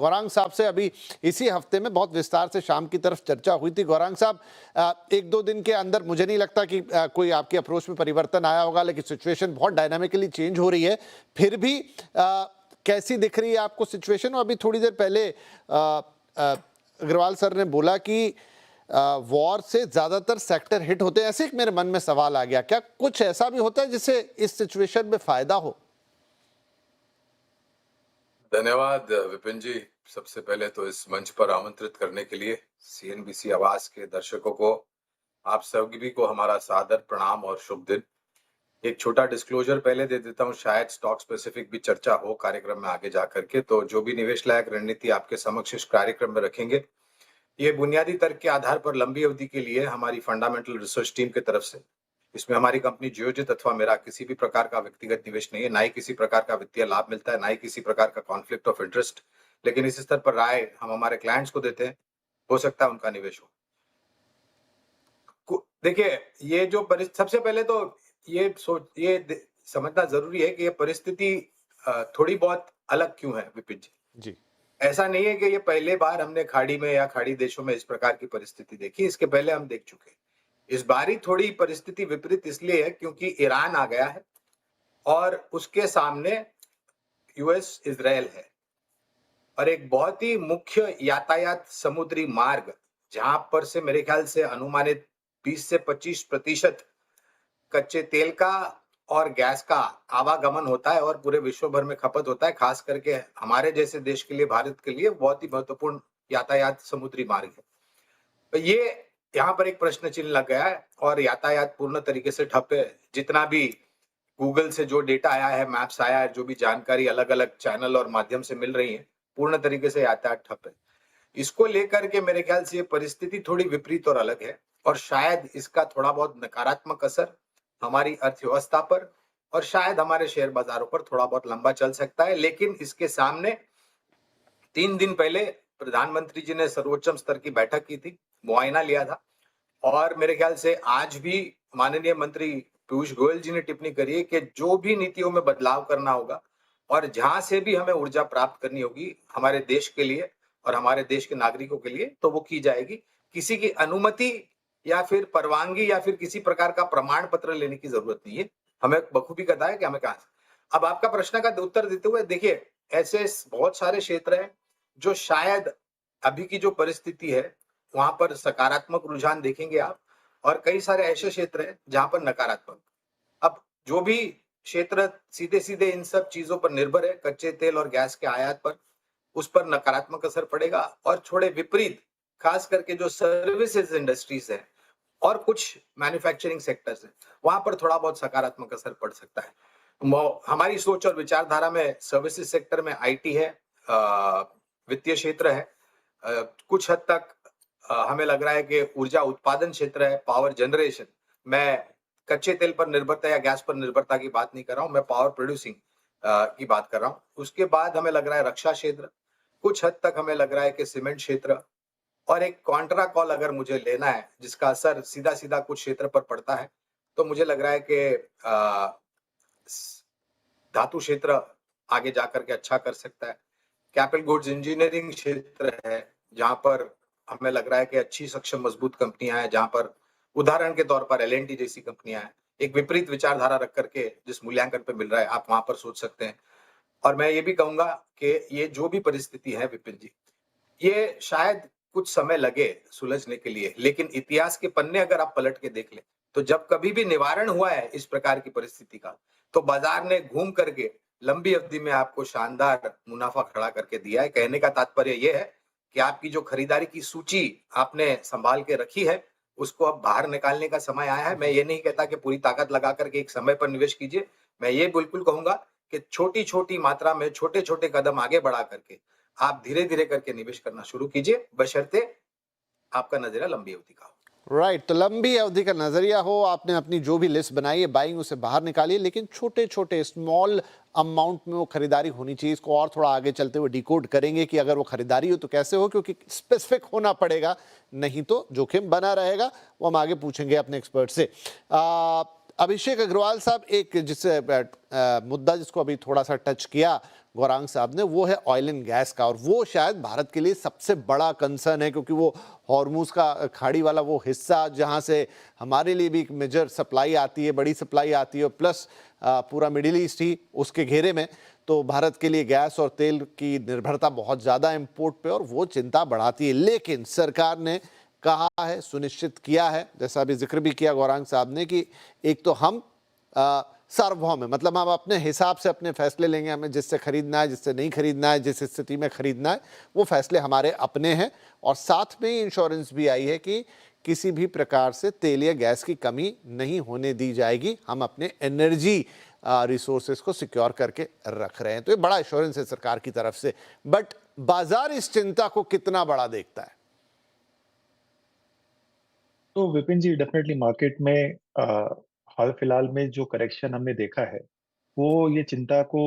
गौरांग साहब से अभी इसी हफ्ते में बहुत विस्तार से शाम की तरफ चर्चा हुई थी। गौरांग साहब, एक दो दिन के अंदर मुझे नहीं लगता कि कोई आपकी अप्रोच में परिवर्तन आया होगा, लेकिन सिचुएशन बहुत डायनामिकली चेंज हो रही है। फिर भी कैसी दिख रही है आपको सिचुएशन? और अभी थोड़ी देर पहले अग्रवाल सर ने बोला कि वॉर से ज्यादातर सेक्टर हिट होते हैं। ऐसे एक मेरे मन में सवाल आ गया, क्या कुछ ऐसा भी होता है जिससे इस सिचुएशन में फायदा हो? धन्यवाद विपिन जी। सबसे पहले तो इस मंच पर आमंत्रित करने के लिए सीएनबीसी आवाज के दर्शकों को, आप सभी को हमारा सादर प्रणाम और शुभ दिन। एक छोटा डिस्क्लोजर पहले दे देता हूं, शायद स्टॉक स्पेसिफिक भी चर्चा हो कार्यक्रम में आगे जाकर के, तो जो भी निवेश लायक रणनीति आपके समक्ष इस कार्यक्रम में रखेंगे, ये बुनियादी तर्क के आधार पर लंबी अवधि के लिए हमारी फंडामेंटल रिसर्च टीम की तरफ से, इसमें हमारी कंपनी जियोजित अथवा मेरा किसी भी प्रकार का व्यक्तिगत निवेश नहीं है, ना ही किसी प्रकार का वित्तीय लाभ मिलता है, ना ही किसी प्रकार का कॉन्फ्लिक्ट ऑफ इंटरेस्ट। लेकिन इस स्तर पर राय हम हमारे क्लाइंट्स को देते हैं, हो सकता है उनका निवेश हो। देखिए, ये जो सबसे पहले तो ये समझना जरूरी है कि ये परिस्थिति थोड़ी बहुत अलग क्यों है विपिन जी। ऐसा नहीं है कि ये पहले बार हमने खाड़ी में या खाड़ी देशों में इस प्रकार की परिस्थिति देखी, इसके पहले हम देख चुके हैं। इस बारी थोड़ी परिस्थिति विपरीत इसलिए है क्योंकि ईरान आ गया है और उसके सामने यूएस इजराइल है, और एक बहुत ही मुख्य यातायात समुद्री मार्ग, जहां पर से मेरे ख्याल से अनुमानित 20 से 25% कच्चे तेल का और गैस का आवागमन होता है और पूरे विश्व भर में खपत होता है, खास करके हमारे जैसे देश के लिए, भारत के लिए बहुत ही महत्वपूर्ण यातायात समुद्री मार्ग है। तो ये यहाँ पर एक प्रश्न चिन्ह लग गया है और यातायात पूर्ण तरीके से ठप है। जितना भी गूगल से जो डेटा आया है, मैप्स आया है, जो भी जानकारी अलग अलग चैनल और माध्यम से मिल रही है, पूर्ण तरीके से यातायात ठप है। इसको लेकर के मेरे ख्याल से ये परिस्थिति थोड़ी विपरीत और अलग है, और शायद इसका थोड़ा बहुत नकारात्मक असर हमारी अर्थव्यवस्था पर और शायद हमारे शेयर बाजारों पर थोड़ा बहुत लंबा चल सकता है। लेकिन इसके सामने 3 दिन पहले प्रधानमंत्री जी ने सर्वोच्च स्तर की बैठक की थी, मुआयना लिया था, और मेरे ख्याल से आज भी माननीय मंत्री पीयूष गोयल जी ने टिप्पणी करी है कि जो भी नीतियों में बदलाव करना होगा और जहां से भी हमें ऊर्जा प्राप्त करनी होगी हमारे देश के लिए और हमारे देश के नागरिकों के लिए, तो वो की जाएगी। किसी की अनुमति या फिर परवानगी या फिर किसी प्रकार का प्रमाण पत्र लेने की जरूरत नहीं है। हमें बखूबी पता है कि हमें कहां से। अब आपका प्रश्न का उत्तर देते हुए, देखिए, ऐसे बहुत सारे क्षेत्र हैं जो शायद अभी की जो परिस्थिति है वहां पर सकारात्मक रुझान देखेंगे आप, और कई सारे ऐसे क्षेत्र हैं जहां पर नकारात्मक। अब जो भी क्षेत्र सीधे सीधे इन सब चीजों पर निर्भर है, कच्चे तेल और गैस के आयात पर, उस पर नकारात्मक असर पड़ेगा, और थोड़े विपरीत खास करके जो सर्विसेज इंडस्ट्रीज है और कुछ मैन्युफैक्चरिंग सेक्टर्स है, वहां पर थोड़ा बहुत सकारात्मक असर पड़ सकता है। हमारी सोच और विचारधारा में सर्विसेज सेक्टर में आईटी है, वित्तीय क्षेत्र है, कुछ हद तक हमें लग रहा है कि ऊर्जा उत्पादन क्षेत्र है, पावर जनरेशन। मैं कच्चे तेल पर निर्भरता या गैस पर निर्भरता की बात नहीं कर रहा हूं, मैं पावर प्रोड्यूसिंग की बात कर रहा हूं। उसके बाद हमें लग रहा है रक्षा क्षेत्र, कुछ हद तक हमें लग रहा है कि सीमेंट क्षेत्र, और एक कॉन्ट्रा कॉल अगर मुझे लेना है जिसका असर सीधा सीधा कुछ क्षेत्र पर पड़ता है, तो मुझे लग रहा है कि धातु क्षेत्र आगे जाकर के अच्छा कर सकता है। कैपिटल गुड्स इंजीनियरिंग क्षेत्र है जहां पर हमें लग रहा है कि अच्छी सक्षम मजबूत कंपनियां हैं, जहां पर उदाहरण के तौर पर एलएनटी जैसी कंपनियां हैं। एक विपरीत विचारधारा रख करके जिस मूल्यांकन पे मिल रहा है, आप वहां पर सोच सकते हैं। और मैं ये भी कहूंगा कि ये जो भी परिस्थिति है विपिन जी, ये शायद कुछ समय लगे सुलझने के लिए, लेकिन इतिहास के पन्ने अगर आप पलट के देख ले, तो जब कभी भी निवारण हुआ है इस प्रकार की परिस्थिति का, तो बाजार ने घूम करके लंबी अवधि में आपको शानदार मुनाफा खड़ा करके दिया है। कहने का तात्पर्य यह है कि आपकी जो खरीदारी की सूची आपने संभाल के रखी है, उसको अब बाहर निकालने का समय आया है। मैं ये नहीं कहता कि पूरी ताकत लगा करके एक समय पर निवेश कीजिए, मैं ये बिल्कुल कहूंगा कि छोटी छोटी मात्रा में छोटे छोटे कदम आगे बढ़ा करके आप धीरे धीरे करके निवेश करना शुरू कीजिए, बशर्ते आपका नजरिया लंबी अवधि का हो। राइट, तो लंबी अवधि का नजरिया हो, आपने अपनी जो भी लिस्ट बनाई है बाइंग उसे बाहर निकालिए, लेकिन छोटे छोटे स्मॉल अमाउंट में वो खरीदारी होनी चाहिए। इसको और थोड़ा आगे चलते हुए डिकोड करेंगे कि अगर वो खरीदारी हो तो कैसे हो, क्योंकि स्पेसिफिक होना पड़ेगा, नहीं तो जोखिम बना रहेगा। वो हम आगे पूछेंगे अपने एक्सपर्ट से। अभिषेक अग्रवाल साहब, एक मुद्दा जिसको अभी थोड़ा सा टच किया गौरांग साहब ने, वो है ऑयल एंड गैस का, और वो शायद भारत के लिए सबसे बड़ा कंसर्न है, क्योंकि वो हॉर्मूज का खाड़ी वाला वो हिस्सा जहां से हमारे लिए भी एक मेजर सप्लाई आती है, बड़ी सप्लाई आती है, प्लस पूरा मिडिल ईस्ट ही उसके घेरे में। तो भारत के लिए गैस और तेल की निर्भरता बहुत ज़्यादा इम्पोर्ट पे, और वो चिंता बढ़ाती है। लेकिन सरकार ने कहा है, सुनिश्चित किया है, जैसा अभी जिक्र भी किया गौरांग साहब ने, कि एक तो हम सार्वभौम है, मतलब हम अपने हिसाब से अपने फैसले लेंगे, हमें जिससे खरीदना है, जिससे नहीं खरीदना है, जिस स्थिति में खरीदना है, वो फैसले हमारे अपने हैं। और साथ में इंश्योरेंस भी आई है कि किसी भी प्रकार से तेल या गैस की कमी नहीं होने दी जाएगी, हम अपने एनर्जी रिसोर्सेज को सिक्योर करके रख रहे हैं। तो ये बड़ा इंश्योरेंस है सरकार की तरफ से। बट बाजार इस चिंता को कितना बड़ा देखता है? तो विपिन जी, डेफिनेटली मार्केट में हाल फिलहाल में जो करेक्शन हमने देखा है, वो ये चिंता को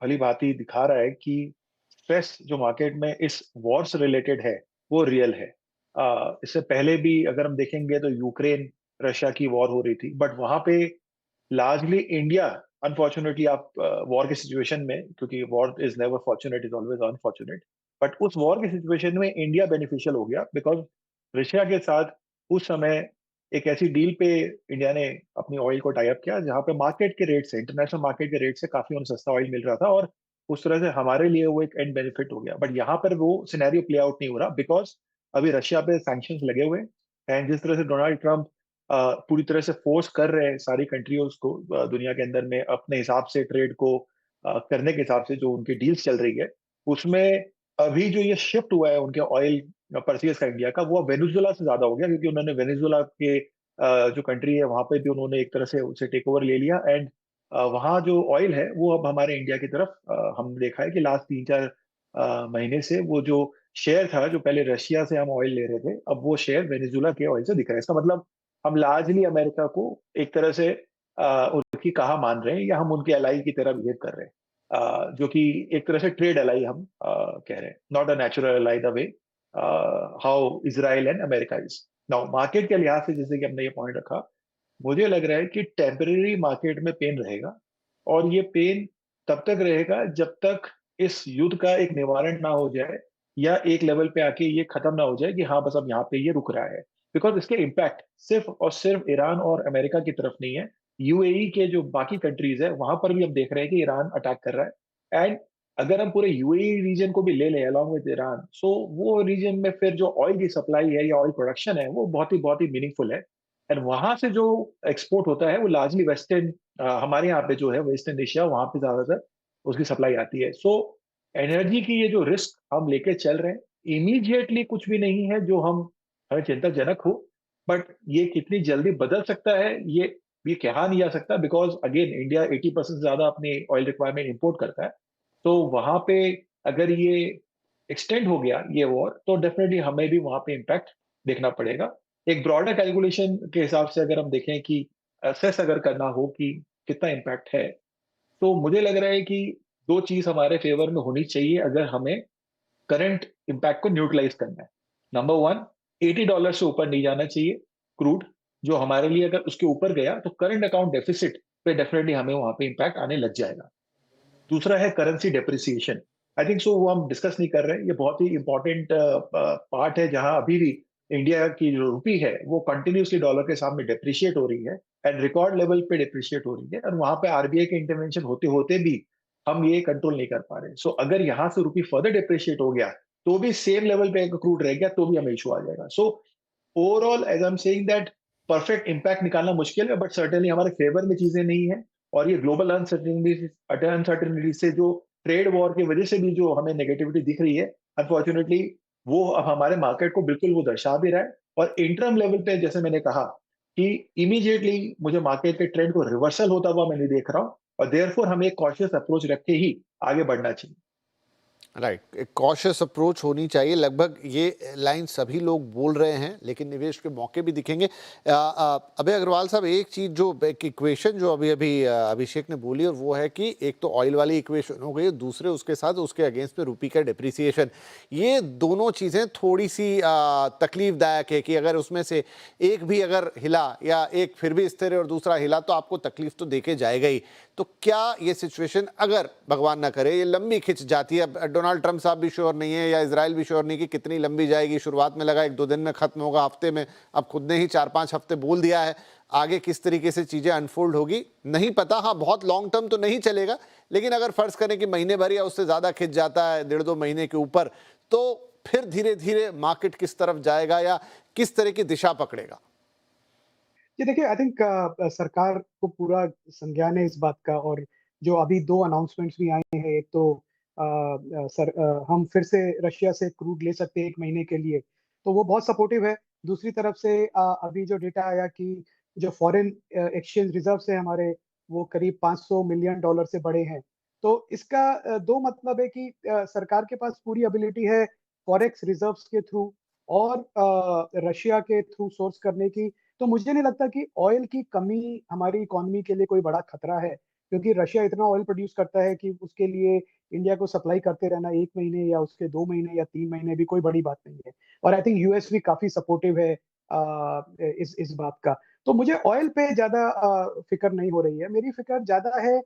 भली भांति दिखा रहा है कि स्ट्रेस जो मार्केट में इस वॉर से रिलेटेड है, वो रियल है। इससे पहले भी अगर हम देखेंगे तो यूक्रेन रशिया की वॉर हो रही थी, बट वहां पे लार्जली इंडिया, अनफॉर्चुनेटली आप वॉर की सिचुएशन में, क्योंकि war is never fortunate, is always unfortunate, but उस वॉर की सिचुएशन में इंडिया बेनिफिशियल हो गया, बिकॉज रशिया के साथ उस समय एक ऐसी डील पे इंडिया ने अपनी ऑयल को टाई अप किया जहां पे मार्केट के रेट से, इंटरनेशनल मार्केट के रेट से काफी उन्हें सस्ता ऑयल मिल रहा था, और उस तरह से हमारे लिए वो एक एंड बेनिफिट हो गया। बट यहाँ पर वो सिनेरियो प्ले आउट नहीं हो रहा, बिकॉज अभी रशिया पे सैंक्शंस लगे हुए हैं, एंड जिस तरह से डोनाल्ड ट्रंप पूरी तरह से फोर्स कर रहे हैं सारी कंट्रीज को दुनिया के अंदर में अपने हिसाब से ट्रेड को करने के हिसाब से जो उनकी डील्स चल रही है, उसमें अभी जो ये शिफ्ट हुआ है उनके ऑयल परचेज का इंडिया का, वो वेनेजुएला से ज्यादा हो गया, क्योंकि उन्होंने वेनेजुएला के जो कंट्री है वहां पे भी उन्होंने एक तरह से उसे टेक ओवर ले लिया, एंड वहाँ जो ऑयल है वो अब हमारे इंडिया की तरफ हमने देखा है कि लास्ट 3-4 महीने से वो जो शेयर था, जो पहले रशिया से हम ऑयल ले रहे थे, अब वो शेयर वेनेजुएला के ऑयल से दिख रहा है। इसका मतलब हम लार्जली अमेरिका को एक तरह से उनकी कहा मान रहे हैं, या हम उनके अलाई की तरह बिहेव कर रहे हैं, जो कि एक तरह से ट्रेड अलाई हम कह रहे हैं, not a natural ally the way how Israel and America is now. Market के लिहाज से जैसे कि हमने ये पॉइंट रखा, मुझे लग रहा है कि टेम्परेरी मार्केट में पेन रहेगा, और ये पेन तब तक रहेगा जब तक इस युद्ध का एक निवारण ना हो जाए, या एक लेवल पे आके ये खत्म ना हो जाए कि हाँ बस अब यहाँ पे ये रुक रहा है। बिकॉज इसके इम्पैक्ट सिर्फ और सिर्फ ईरान और अमेरिका की तरफ नहीं है, यूएई के जो बाकी कंट्रीज है वहां पर भी हम देख रहे हैं कि ईरान अटैक कर रहा है, एंड अगर हम पूरे यूएई रीजन को भी ले लें अलॉन्ग विद ईरान, सो वो रीजन में फिर जो ऑयल की सप्लाई है या ऑयल प्रोडक्शन है वो बहुत ही मीनिंगफुल है, एंड वहां से जो एक्सपोर्ट होता है वो लार्जली वेस्टर्न, हमारे यहाँ पे जो है वेस्टर्न एशिया, वहां पे ज्यादातर उसकी सप्लाई आती है। सो एनर्जी की ये जो रिस्क हम लेके चल रहे हैं, इमीडिएटली कुछ भी नहीं है जो हम हमें चिंताजनक हो, बट ये कितनी जल्दी बदल सकता है ये कहा नहीं जा सकता, बिकॉज अगेन इंडिया 80% ज्यादा अपनी ऑयल रिक्वायरमेंट इंपोर्ट करता है। तो वहां पे अगर ये एक्सटेंड हो गया ये वॉर, तो डेफिनेटली हमें भी वहां पे इम्पैक्ट देखना पड़ेगा। एक ब्रॉडर कैलकुलेशन के हिसाब से अगर हम देखें कि असेस अगर करना हो कि कितना इम्पैक्ट है, तो मुझे लग रहा है कि दो चीज हमारे फेवर में होनी चाहिए अगर हमें करंट इम्पैक्ट को न्यूट्रलाइज करना है। नंबर वन, $80 से ऊपर नहीं जाना चाहिए क्रूड, जो हमारे लिए अगर उसके ऊपर गया तो करंट अकाउंट डेफिसिट पे डेफिनेटली हमें वहां पे इम्पैक्ट आने लग जाएगा। दूसरा है currency depreciation. I think so वो हम डिस्कस नहीं कर रहे हैं, ये बहुत ही इंपॉर्टेंट पार्ट है, जहां अभी भी इंडिया की जो रुपी है वो कंटिन्यूसली डॉलर के सामने डेप्रिशिएट हो रही है, एंड रिकॉर्ड लेवल पे डेप्रिशिएट हो रही है, और वहां पे आरबीआई के इंटरवेंशन होते होते भी हम ये कंट्रोल नहीं कर पा रहे। सो अगर यहाँ से रुपी फर्दर डेप्रिशिएट हो गया तो भी सेम लेवल पे क्रूड रह गया तो भी हमें इशू आ जाएगा। So overall as I am saying that perfect impact निकालना मुश्किल है, बट सर्टेनली हमारे फेवर में चीजें नहीं है, और ये ग्लोबल अनसर्टेनिटी से जो ट्रेड वॉर की वजह से भी जो हमें नेगेटिविटी दिख रही है, अनफॉर्चुनेटली वो अब हमारे मार्केट को बिल्कुल वो दर्शा भी रहा है। और इंटरम लेवल पे जैसे मैंने कहा कि इमीडिएटली मुझे मार्केट के ट्रेंड को रिवर्सल होता हुआ मैं नहीं देख रहा हूँ, और देयरफॉर हमें एक कॉशियस अप्रोच रख के ही आगे बढ़ना चाहिए। राइट, एक कॉशियस अप्रोच होनी चाहिए, लगभग ये लाइन सभी लोग बोल रहे हैं, लेकिन निवेश के मौके भी दिखेंगे। अभय अग्रवाल साहब, एक चीज़ जो एक इक्वेशन जो अभी अभी अभिषेक ने बोली, और वो है कि एक तो ऑयल वाली इक्वेशन हो गई, दूसरे उसके साथ उसके अगेंस्ट में रुपये का डिप्रिसिएशन। ये दोनों चीज़ें थोड़ी सी तकलीफदायक है कि अगर उसमें से एक भी अगर हिला या एक फिर भी स्थिर है और दूसरा हिला तो आपको तकलीफ तो देके जाएगा ही। तो क्या ये सिचुएशन अगर भगवान ना करे ये लंबी खिंच जाती है, अब डोनाल्ड ट्रंप साहब भी श्योर नहीं है या इजराइल भी श्योर नहीं कि कितनी लंबी जाएगी, शुरुआत में लगा 1-2 दिन में खत्म होगा, हफ्ते में, अब खुद ने ही 4-5 हफ्ते बोल दिया है, आगे किस तरीके से चीजें अनफोल्ड होगी नहीं पता। हाँ, बहुत लॉन्ग टर्म तो नहीं चलेगा, लेकिन अगर फर्ज करें कि महीने भर या उससे ज्यादा खिंच जाता है, 1.5-2 महीने के ऊपर, तो फिर धीरे धीरे मार्केट किस तरफ जाएगा या किस तरह की दिशा पकड़ेगा? जी देखिए, आई थिंक सरकार को पूरा संज्ञान है इस बात का, और जो अभी 2 अनाउंसमेंट्स भी आए हैं, एक तो हम फिर से रशिया से क्रूड ले सकते हैं 1 महीने के लिए, तो वो बहुत सपोर्टिव है। दूसरी तरफ से अभी जो डेटा आया कि जो फॉरेन एक्सचेंज रिजर्व्स हैं हमारे, वो करीब $500 मिलियन से बढ़े हैं। तो इसका 2 मतलब है कि सरकार के पास पूरी एबिलिटी है फॉरेक्स रिजर्व्स के थ्रू और रशिया के थ्रू सोर्स करने की। तो मुझे नहीं लगता कि ऑयल की कमी हमारी इकोनॉमी के लिए कोई बड़ा खतरा है, क्योंकि रशिया इतना ऑयल प्रोड्यूस करता है कि उसके लिए इंडिया को सप्लाई करते रहना 1 महीने या उसके 2 महीने या 3 महीने भी कोई बड़ी बात नहीं है। और आई थिंक यूएस भी काफ़ी सपोर्टिव है इस बात का। तो मुझे ऑयल पे ज़्यादा फ़िक्र नहीं हो रही है। मेरी फ़िक्र ज़्यादा है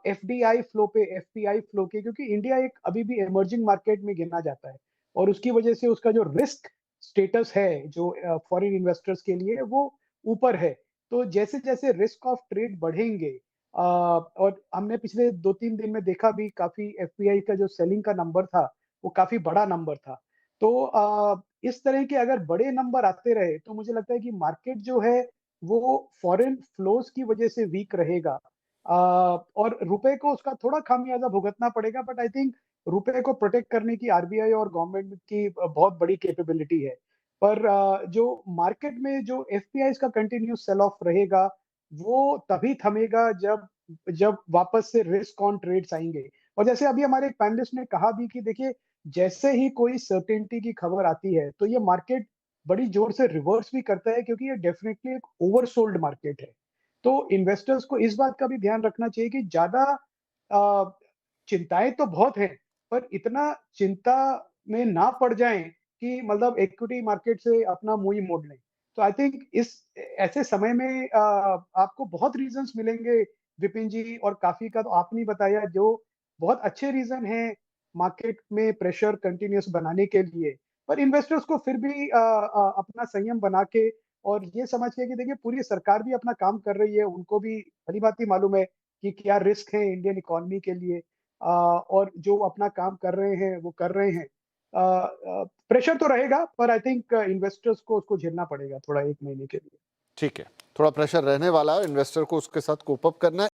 एफडीआई फ्लो पे, एफपीआई फ्लो के, क्योंकि इंडिया एक अभी भी इमर्जिंग मार्केट में गिना जाता है और उसकी वजह से उसका जो रिस्क स्टेटस है, जो फॉरेन इन्वेस्टर्स के लिए, वो ऊपर है। तो जैसे-जैसे रिस्क ऑफ ट्रेड बढ़ेंगे और हमने पिछले 2-3 दिन में देखा भी, काफ़ी एफपीआई का जो सेलिंग का नंबर था, वो काफ़ी बड़ा नंबर था। तो इस तरह के अगर बड़े नंबर आते रहे, तो मुझे लगता है कि मार्केट जो है, वो फॉरेन फ्लोज़ की वजह से वीक रहेगा। और रुपए को उसका थोड़ा खामियाज़ा भुगतना पड़ेगा, बट आई थिंक रुपए को प्रोटेक्ट करने की आरबीआई और गवर्नमेंट की बहुत बड़ी कैपेबिलिटी है। पर जो मार्केट में जो एफपीआईज़ का कंटिन्यूअस सेल ऑफ रहेगा, वो तभी थमेगा जब जब वापस से रिस्क ऑन ट्रेड्स आएँगे। और जैसे अभी हमारे एक पैनलिस्ट ने कहा भी कि देखिए, जैसे ही कोई सर्टेनिटी की खबर आती है, तो ये मार्केट बड़ी जोर से रिवर्स भी करता है, क्योंकि ये डेफिनिटली एक ओवरसोल्ड मार्केट है। तो इन्वेस्टर्स को इस बात का भी ध्यान रखना चाहिए कि ज़्यादा अ, चिंताएँ तो बहुत हैं, पर इतना चिंता में ना पड़ जाएँ कि मतलब इक्विटी मार्केट से अपना मुँह ही मोड़ लें। तो आई थिंक इस ऐसे समय में आपको बहुत रीज़न्स मिलेंगे विपिन जी, और काफ़ी का तो आपने ही बताया, जो बहुत अच्छे रीज़न हैं मार्केट में प्रेशर कंटीन्यूअस बनाने के लिए। पर इन्वेस्टर्स को फिर भी अपना संयम बना के और ये समझ के कि देखिए, पूरी सरकार भी अपना काम कर रही है, उनको भी भली-भाँति मालूम है कि क्या रिस्क है इंडियन इकोनॉमी के लिए, और जो अपना काम कर रहे हैं, वो कर रहे हैं। प्रेशर तो रहेगा, पर आई थिंक इन्वेस्टर्स को उसको झेलना पड़ेगा थोड़ा 1 महीने के लिए। ठीक है, थोड़ा प्रेशर रहने वाला है, इन्वेस्टर को उसके साथ कोप अप करना है।